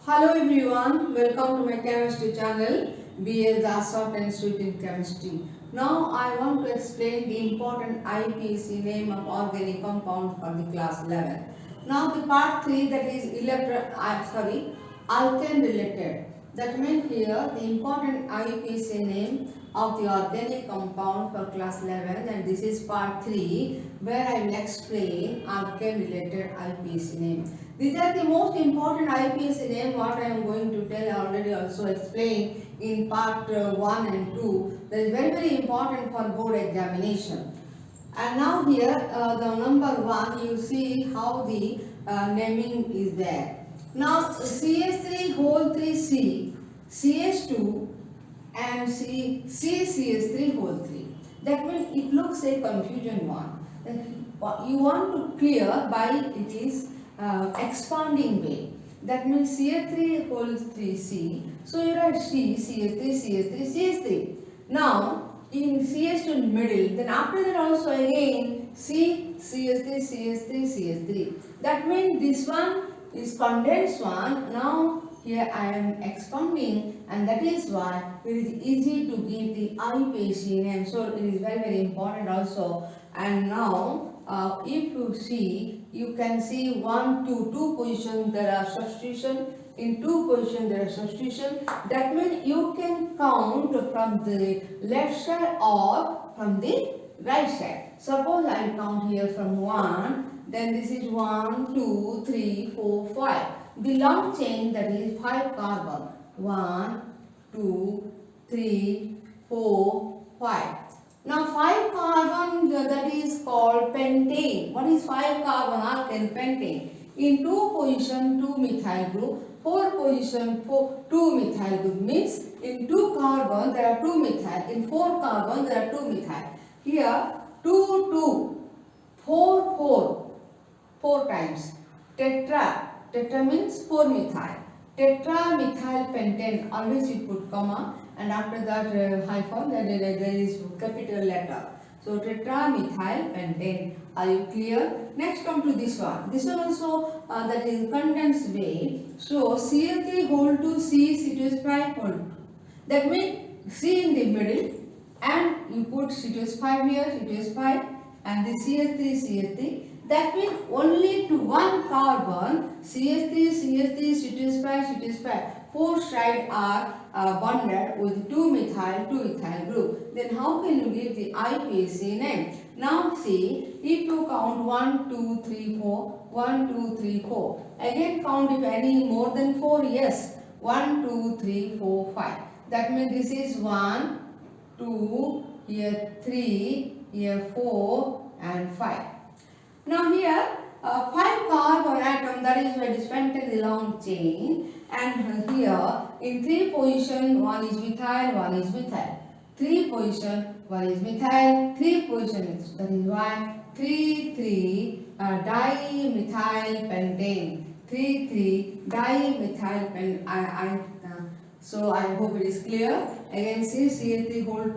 Hello everyone, welcome to my chemistry channel BL Dassault and Sweet in Chemistry. Now I want to explain the important IPC name of organic compound for the class 11. Now the part 3 that is alkane related. That means here the important IPC name of the organic compound for class 11 and this is part 3 where I will explain alkane related IPC name. These are the most important IPC name what I am going to tell. I already also explained in part 1 and 2. That is very important for board examination. And now here the number 1 you see how the naming is there. Now CH3 whole 3C, CH2 and CCH3 whole 3. That means it looks a confusion one. You want to clear by it is expanding way. That means CH3 whole 3C. So you write CH3, CH3, CH3. Now in CH2 in middle, then after that also again CH3, CH3, CH3. That means this one is condensed one. Now here I am expanding and that is why it is easy to give the IPC name. So it is very important also. And now if you see, you can see 1, 2, 2 position there are substitution. In 2 position there are substitution. That means you can count from the left side or from the right side. Suppose I count here from 1, then this is 1, 2, 3, 4, 5. The long chain that is 5 carbon. 1, 2, 3, 4, 5. Now 5 carbon that is called pentane. What is 5 carbon alkane pentane? In 2 position 2 methyl group, 4 position 2 methyl group means in 2 carbon there are 2 methyl, in 4 carbon there are 2 methyl. Here 2 2 4 4 4 times. Tetra means 4 methyl. Tetramethyl pentane, always you put comma and after that hyphen there is capital letter. So tetramethyl pentane. Are you clear? Next come to this one. This one also that is condensed way. So Cl3 whole 2 C C2H5 whole 2. That means C in the middle and you put C2H5 here, C2H5 and the CH3. That means only to one carbon CH3, CH5. 4 sides are bonded with 2 methyl group. Then how can you give the IPC name? Now see, if you count 1, 2, 3, 4, 1, 2, 3, 4. Again count if any more than 4, yes. 1, 2, 3, 4, 5. That means this is 1, 2, here 3, here 4 and 5. Now here 5 carbon atom, that is why it is pentane long chain, and here in 3 position 1 is methyl, 1 is methyl. 3 position 1 is methyl, 3 position is, that is why 3 dimethyl pentane. 3 dimethyl pentane. So I hope it is clear. Again see CH3 whole 2,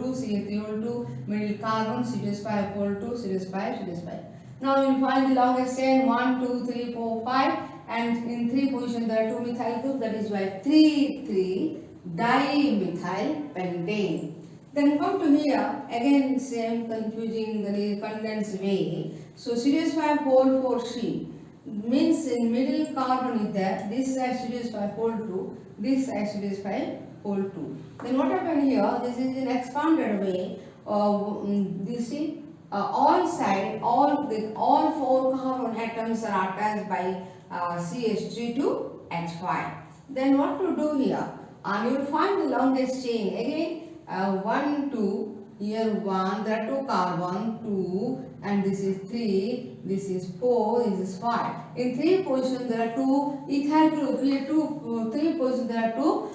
middle carbon, CH5 whole 2, CH5. Now you will find the longest chain 1, 2, 3, 4, 5 and in 3 position there are 2 methyl groups, that is why 3 dimethyl pentane. Then come to here, again same confusing the condensed way. So CH5 whole 4C means in middle carbon is there, this side CH5 whole 2, this side CH5 whole 2. Then what happened here, this is in expanded way, this is all 4 carbon atoms are attached by CH3 to H5. Then what to do here? And you will find the longest chain again 1, 2, here 1, there are 2 carbon, 2 and this is 3, this is 4, this is 5. In 3 positions there are 2 ethyl group, here 3 positions there are 2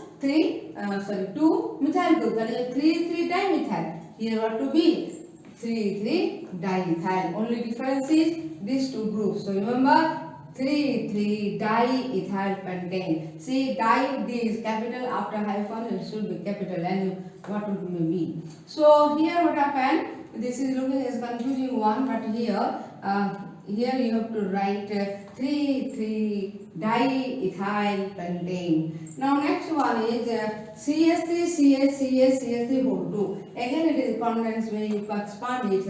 methyl group, that is 3 dimethyl. Here what to be? 3 diethyl. Only difference is these two groups. So remember 3 diethyl pentane. See, di D is capital, after hyphen it should be capital, and what would it be? So here what happened? This is looking as confusing one, but here you have to write 3 diethyl pentane. Now next one is CH3 CH CH CH3 whole 2. Again it is condensed way, you can expand it.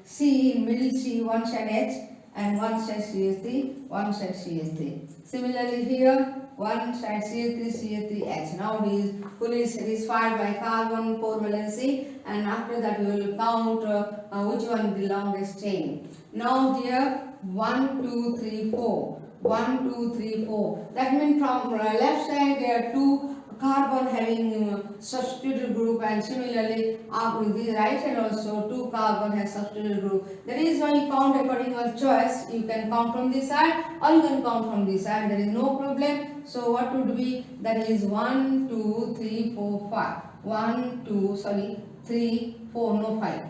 C, middle C, one side H and one side CH3, one side CH3. Similarly here, one side CH3 CH3H. Now it is fully satisfied by carbon 4 valency, and after that we will count which one is the longest chain. Now here 1, 2, 3, 4. 1, 2, 3, 4. That means from left side there are two carbon having substituted group, and similarly on the right side also two carbon has substituted group. That is why you count according to your choice. You can count from this side or you can count from this side. There is no problem. So what would be? That is 1, 2, 3, 4, 5. 1, 2, sorry, 3, 4, no 5.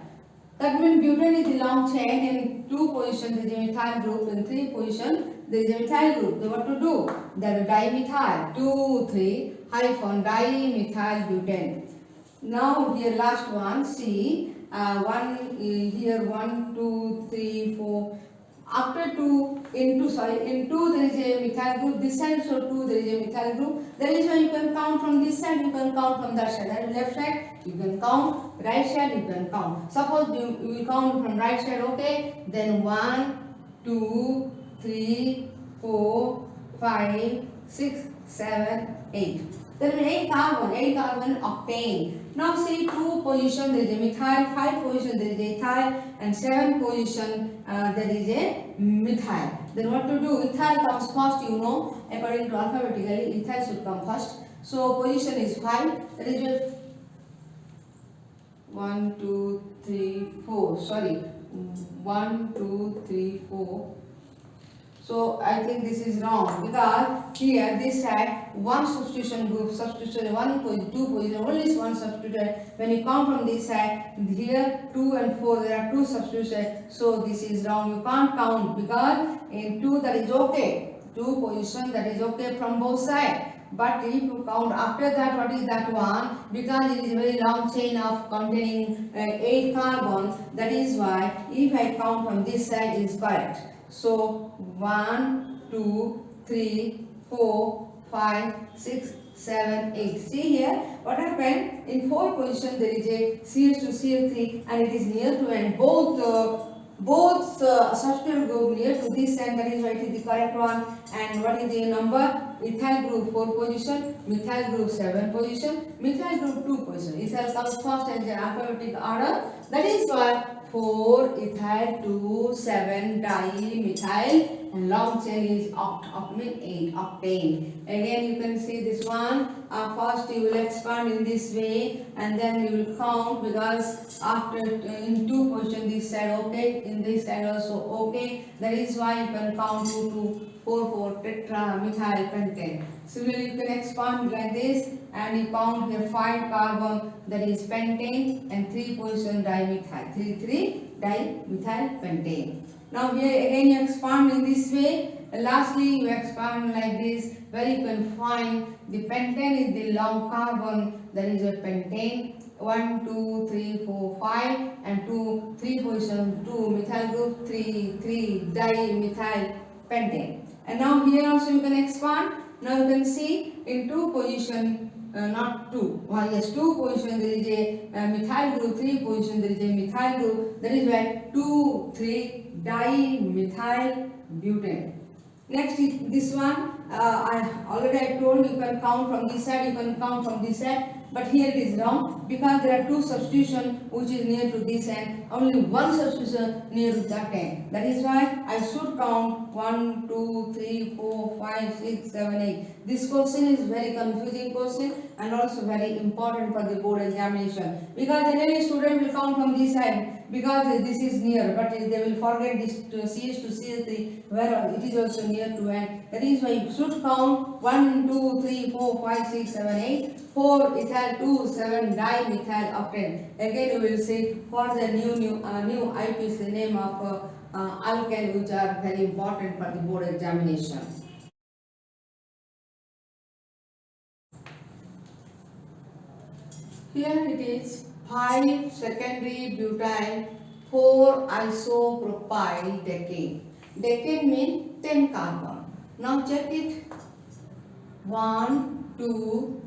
That means butane is the long chain. In 2 position there is a methyl group, in 3 position there is a methyl group. Then what to do? That dimethyl 2, 3 hyphen dimethyl butane. Now here last one, see one here 1, 2, 3, 4. After 2 in 2 there is a methyl group. This side so 2 there is a methyl group. That is why you can count from this side, you can count from that side. And left side you can count, right side you can count. Suppose you will count from right side, okay? Then 1, 2, 3, 4, 5, 6, 7, 8. Then 8 carbon octane. Now see 2 position there is a methyl, 5 position there is a ethyl, and 7 position there is a methyl. Then what to do? Ethyl comes first, you know, according to alphabetically, ethyl should come first. So position is 5, that is just 1, 2, 3, 4. Sorry, 1, 2, 3, 4. So I think this is wrong, because here this side one substitution group, substitution 1 2 position, only is one substituted. When you count from this side, here 2 and 4 there are 2 substitutions. So this is wrong. You can't count, because in 2 that is okay. 2 position that is okay from both sides. But if you count after that, what is that one? Because it is a very long chain of containing 8 carbons. That is why if I count from this side is correct. So 1, 2, 3, 4, 5, 6, 7, 8. See here what happened? In 4 position there is a CH2 CH3 and it is near to end. Both substitute group near to this end. That is why it is the correct one. And what is the number? Ethyl group 4 position, methyl group 7 position, methyl group 2 position. Ethyl comes first in the alphabetic order. That is why 4 ethyl 2 7 dimethyl, and long chain is 8 octane. Again you can see this one. First you will expand in this way and then you will count, because after in 2 position this side okay, in this side also okay. That is why you can count 2 to 4 tetramethyl pentane. Similarly you can expand like this and you count here 5 carbon, that is pentane, and 3 position dimethyl, 3 dimethyl pentane. Now here again you expand in this way. Lastly you expand like this, where you can find the pentane is the long carbon, that is a pentane. 1, 2, 3, 4, 5 and 3 position 2 methyl group, 3 dimethyl pentane. And now here also you can expand. Now you can see in 2 position, not 2, yes, 2 position there is a methyl group, 3 position there is a methyl group. That is why 2, 3 dimethyl butane. Next is this one. I told you can count from this side, you can count from this side. But here it is wrong, because there are 2 substitution which is near to this end, only 1 substitution near to that end. That is why I should count 1, 2, 3, 4, 5, 6, 7, 8. This question is very confusing question and also very important for the board examination, because generally student will count from this side, because this is near, but they will forget this CH to CH3 where it is also near to end. That is why you should count 1, 2, 3, 4, 5, 6, 7, 8. 4 ethyl 2 7 dimethyl octane. Again you will see for the new IPC name of alkane, which are very important for the board examination. Here it is 5 secondary butyl 4 isopropyl decane. Decane means 10 carbon. Now check it. 1, 2,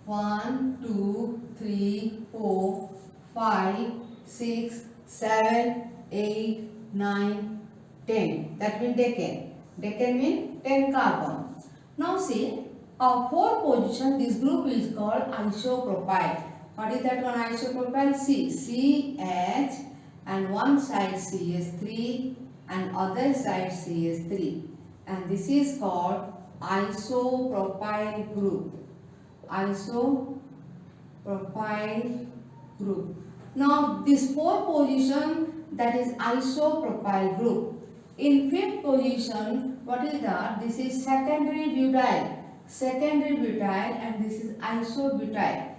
1, 2, 3, 4, 5, 6, 7, 8, 9, 10. That means decane. Decane means 10 carbon. Now see, our fourth position, this group is called isopropyl. What is that one isopropyl? CH and one side CH3 and other side CH3. And this is called isopropyl group. Isopropyl group. Now this fourth position, that is isopropyl group. In fifth position, what is that? This is secondary butyl. Secondary butyl, and this is isopropyl.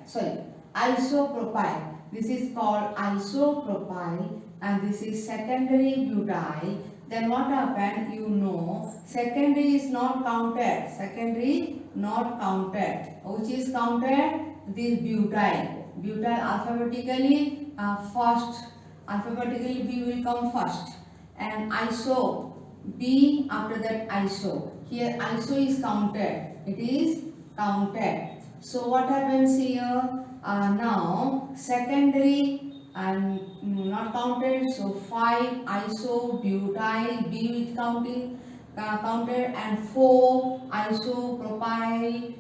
This is called isopropyl, and this is secondary butyl. Then what happened? You know, secondary is not counted. Secondary not counted. Which is counted? This butyl. Butyl alphabetically first. Alphabetically B will come first. And iso, B after that iso. Here iso is counted. It is counted. So what happens here? Now secondary and not counted. So 5 iso butyl, B with counting counted, and 4 isopropyl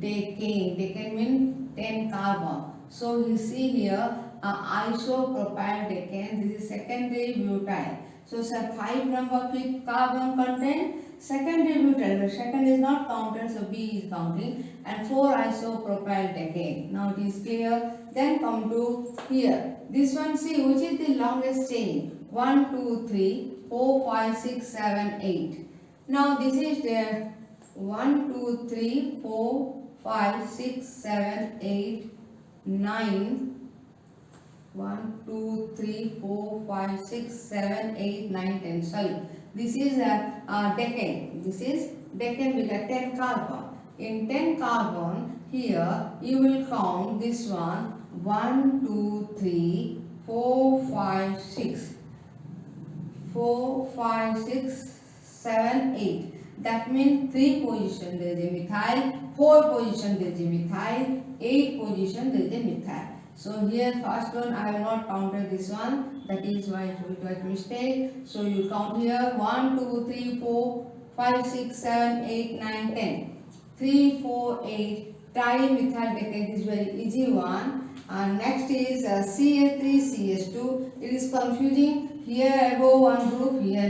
decane. Decane means 10 carbon. So you see here isopropyl decane. This is secondary butyl. So 5 number 5 carbon content secondary butyl. The second is not counted, so B is counting, and 4 isopropyl decane. Now it is clear. Then come to here. This one, see which is the longest chain. 1, 2, 3, 4, 5, 6, 7, 8. Now this is the 1, 2, 3, 4, 5, 6, 7, 8, 9. 1, 2, 3, 4, 5, 6, 7, 8, 9, 10. Sorry. This is a decane. This is decane with a 10 carbon. In 10 carbon, here you will count this one. 1, 2, 3, 4, 5, 6. 4, 5, 6, 7, 8. That means 3 position there is a methyl, 4 position there is a methyl, 8 position there is a methyl. So here first one I have not counted this one, that is why it was mistake. So you count here 1, 2, 3, 4, 5, 6, 7, 8, 9, 10. 3, 4, 8. Trimethyl decane is very easy one. Next is CH3, CH2. It is confusing. Here above one group, here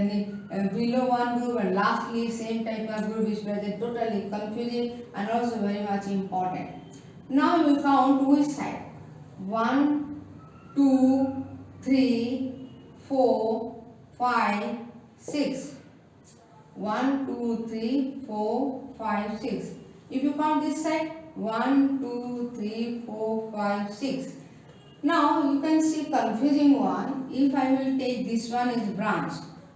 below one group, and lastly same type of group is present. Totally confusing and also very much important. Now you count which side. 1, 2, 3, 4, 5, 6. 1, 2, 3, 4, 5, 6. If you count this side, 1, 2, 3, 4, 5, 6. Now you can see confusing one. If I will take this one is branch.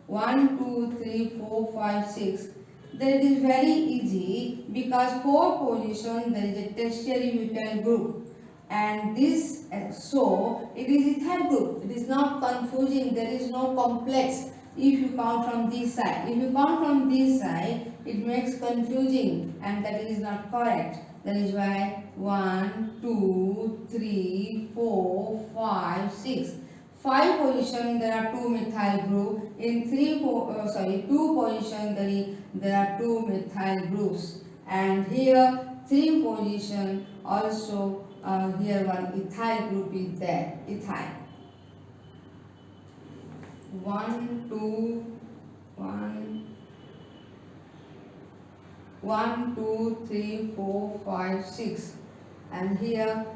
1, 2, 3, 4, 5, 6. Then it is very easy because 4 position there is a tertiary butyl group. And this, so it is ethyl group. It is not confusing. There is no complex if you count from this side. If you count from this side, it makes confusing, and that is not correct. That is why 1, 2, 3, 4, 5, 6. 5 position there are 2 methyl group. In 2 position there are 2 methyl groups. And here 3 position also. Here one ethyl group is there, ethyl. 1, 2, 3, 4, 5, 6, and here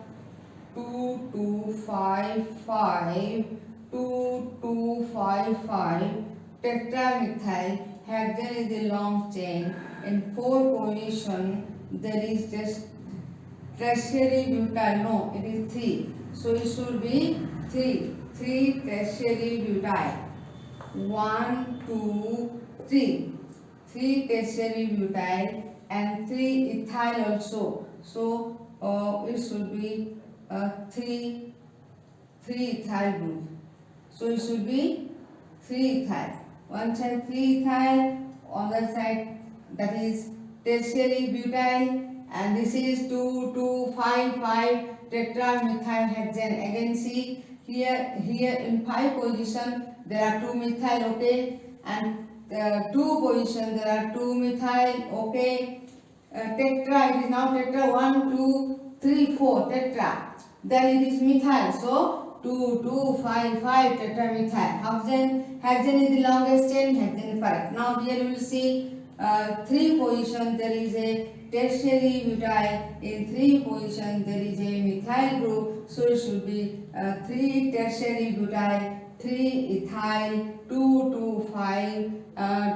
2, 2, 5, 5, 2, 2, 5, 5, tetramethyl. Hexane is a long chain. In 4 position there is just tertiary butyl. No, it is 3. So it should be 3 tertiary butyl. 1, 2, 3. 3 tertiary butyl and 3 ethyl also. So it should be 3 ethyl group. So it should be 3 ethyl. one side 3-ethyl, on the side that is tertiary butyl, and this is 2,2,5,5 tetramethylhexane. Again see here in 5 position there are 2 methyl, okay, and 2 position there are 2 methyl, okay. Tetra, it is now tetra, 1 2 3 4 tetra, then it is methyl, so 2 2 5 5 tetramethyl. Hexane is the longest chain, hexane is correct. Now here you will see 3 position there is a tertiary butyl, in 3 position there is a methyl group, so it should be 3 tertiary butyl, 3 ethyl, 2 2 5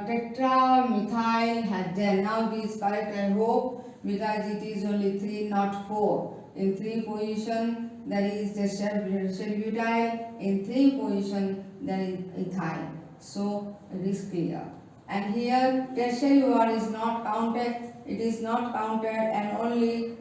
tetramethyl hexane. Now it is correct, I hope, because it is only 3 not 4. In 3 position there is tertiary butyl, in 3 position there is ethyl, so it is clear. And here tertiary one is not counted, it is not counted, and only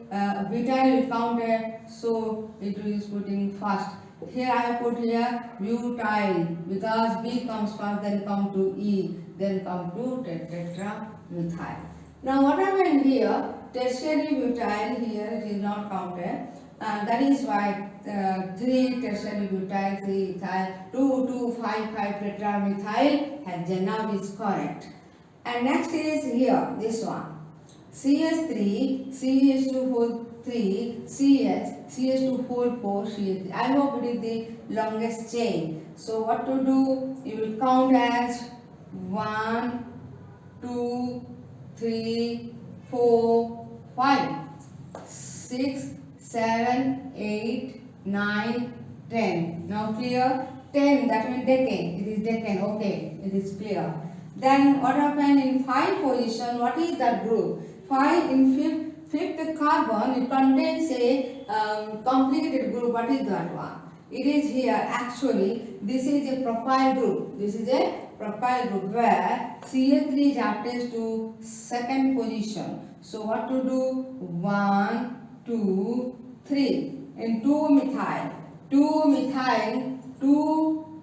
butyl is counted, so it is putting first. Here I put here butyl, because B comes first, then come to E, then come to tetramethyl. Now what happened here, tertiary butyl here it is not counted, that is why 3 tertiary butyl, 3 ethyl, 2 2 5 5 tetramethyl hexane. Now it is correct. And next is here this one, CH3 CH2 CH2 CH3. I hope it is the longest chain. So what to do? You will count as 1 2 3 4 5 6 7 8 9 10. Now clear? 10, that means decane. It is decane. Okay, it is clear. Then what happened in 5 position? What is that group? 5 in fifth carbon, it contains a complicated group. What is that one? It is here actually, this is a propyl group. This is a propyl group where CH3 is attached to second position. So what to do? 1 2 3 and 2 methyl, 2 methyl, 2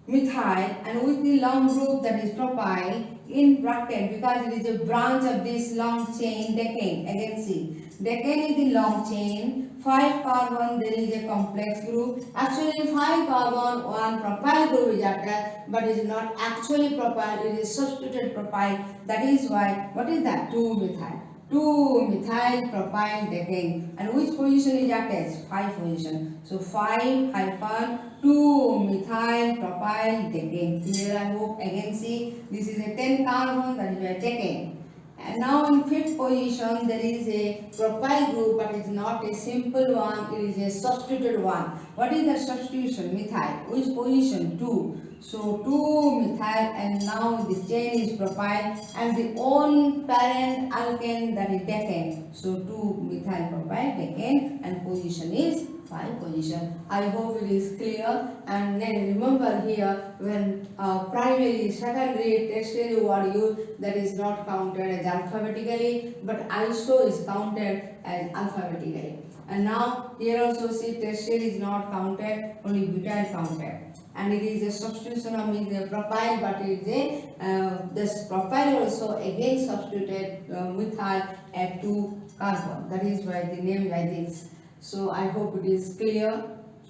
methyl, and with the long group that is propyl in bracket, because it is a branch of this long chain decane. Again see, decane is the long chain, 5 carbon there is a complex group. Actually 5 carbon, 1 propyl group is attached, but it is not actually propyl, it is substituted propyl. That is why, what is that? 2 methyl. 2 methyl propyl decane, and which position is attached? 5 position. So 5 hyphen 2 methyl propyl decane. Here I hope. Again see, this is a 10 carbon, that is a decane. And now in fifth position there is a propyl group, but it is not a simple one, it is a substituted one. What is the substitution? Methyl. Which position? 2. So 2 methyl, and now this chain is propyl, and the own parent alkane, that is decane. So 2 methyl propyl decane, and position is 5 position. I hope it is clear. And then remember here, when primary, secondary, tertiary word used, that is not counted as alphabetically, but iso is counted as alphabetically. And now here also see tertiary is not counted, only butyl counted. And it is a substitution of the propyl, but it is a this propyl also again substituted methyl at 2 carbon. That is why the name like this. So I hope it is clear,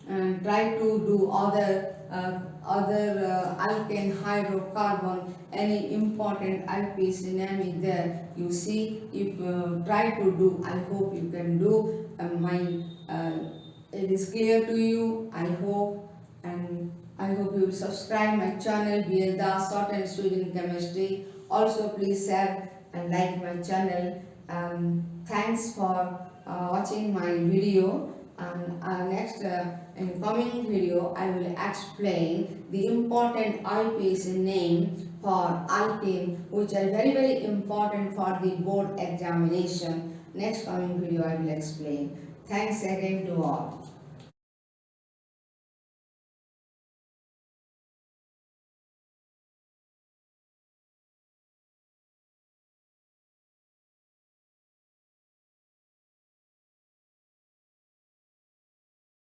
and try to do other alkane, hydrocarbon, any important IUPAC name is there. You see, if try to do, I hope you can do. It is clear to you, I hope, and I hope you will subscribe my channel BL Das Short and Sweet in Chemistry. Also please share and like my channel. Thanks for watching my video, and next in coming video I will explain the important IUPAC name for alkane, which are very important for the board examination. Next coming video I will explain. Thanks again to all.